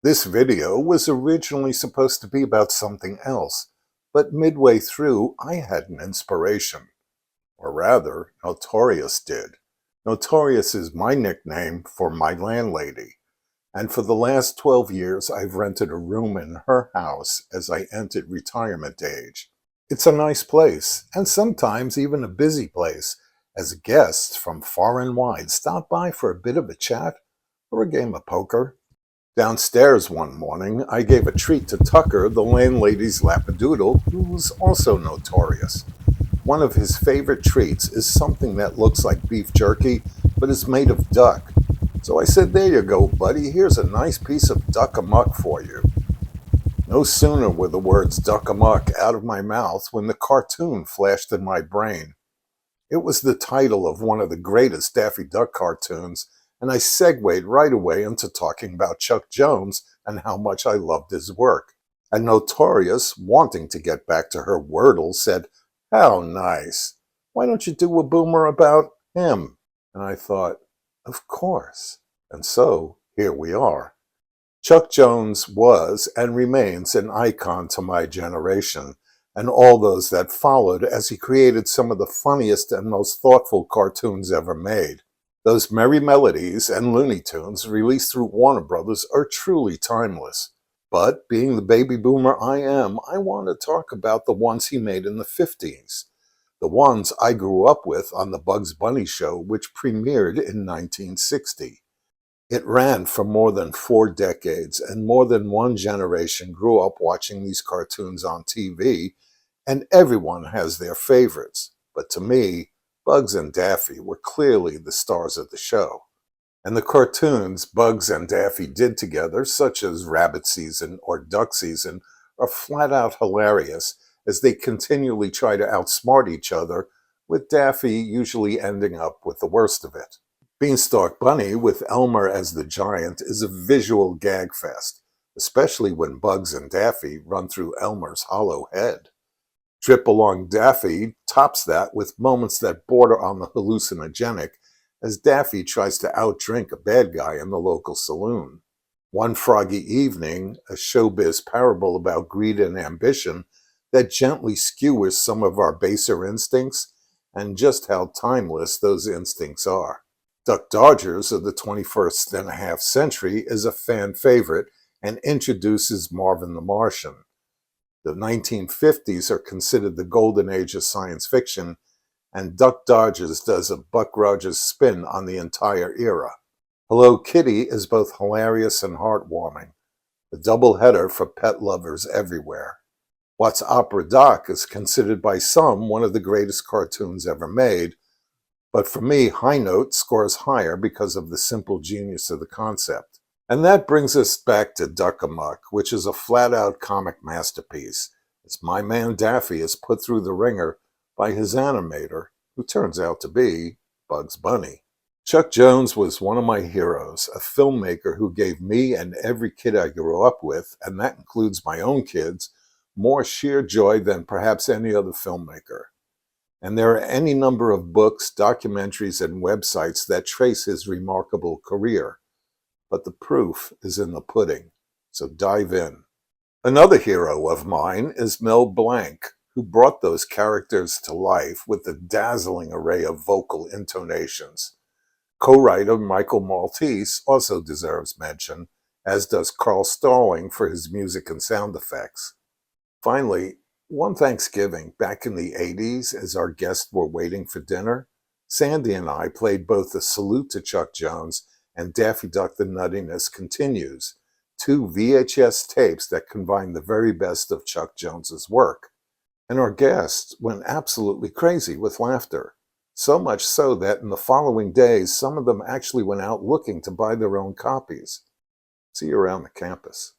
This video was originally supposed to be about something else, but midway through I had an inspiration. Or rather, Notorious did. Notorious is my nickname for my landlady, and for the last 12 years I've rented a room in her house as I entered retirement age. It's a nice place, and sometimes even a busy place, as guests from far and wide stop by for a bit of a chat or a game of poker. Downstairs one morning, I gave a treat to Tucker, the landlady's labradoodle, who was also notorious. One of his favorite treats is something that looks like beef jerky, but is made of duck. So I said, "There you go, buddy. Here's a nice piece of duck amuck for you." No sooner were the words duck amuck out of my mouth when the cartoon flashed in my brain. It was the title of one of the greatest Daffy Duck cartoons, and I segued right away into talking about Chuck Jones and how much I loved his work. And Notorious, wanting to get back to her wordle, said, "How nice. Why don't you do a boomer about him?" And I thought, of course. And so, here we are. Chuck Jones was and remains an icon to my generation and all those that followed, as he created some of the funniest and most thoughtful cartoons ever made. Those Merry Melodies and Looney Tunes released through Warner Brothers are truly timeless. But being the baby boomer I am, I want to talk about the ones he made in the 50s. The ones I grew up with on the Bugs Bunny show, which premiered in 1960. It ran for more than 4 decades, and more than one generation grew up watching these cartoons on TV, and everyone has their favorites. But to me, Bugs and Daffy were clearly the stars of the show. And the cartoons Bugs and Daffy did together, such as Rabbit Season or Duck Season, are flat out hilarious as they continually try to outsmart each other, with Daffy usually ending up with the worst of it. Beanstalk Bunny with Elmer as the giant is a visual gag fest, especially when Bugs and Daffy run through Elmer's hollow head. Trip Along Daffy tops that with moments that border on the hallucinogenic as Daffy tries to outdrink a bad guy in the local saloon. One Froggy Evening, a showbiz parable about greed and ambition that gently skewers some of our baser instincts and just how timeless those instincts are. Duck Dodgers of the 21st and a half century is a fan favorite and introduces Marvin the Martian. The 1950s are considered the golden age of science fiction, and Duck Dodgers does a Buck Rogers spin on the entire era. Hello Kitty is both hilarious and heartwarming, a doubleheader for pet lovers everywhere. What's Opera Doc is considered by some one of the greatest cartoons ever made, but for me, High Note scores higher because of the simple genius of the concept. And that brings us back to Duck Amuck, which is a flat-out comic masterpiece, as my man Daffy is put through the ringer by his animator, who turns out to be Bugs Bunny. Chuck Jones was one of my heroes, a filmmaker who gave me and every kid I grew up with, and that includes my own kids, more sheer joy than perhaps any other filmmaker. And there are any number of books, documentaries, and websites that trace his remarkable career. But the proof is in the pudding, so dive in. Another hero of mine is Mel Blanc, who brought those characters to life with a dazzling array of vocal intonations. Co-writer Michael Maltese also deserves mention, as does Carl Stalling for his music and sound effects. Finally, one Thanksgiving back in the 80s, as our guests were waiting for dinner, Sandy and I played both a salute to Chuck Jones and Daffy Duck the Nuttiness Continues, two VHS tapes that combine the very best of Chuck Jones's work. And our guests went absolutely crazy with laughter, so much so that in the following days, some of them actually went out looking to buy their own copies. See you around the campus.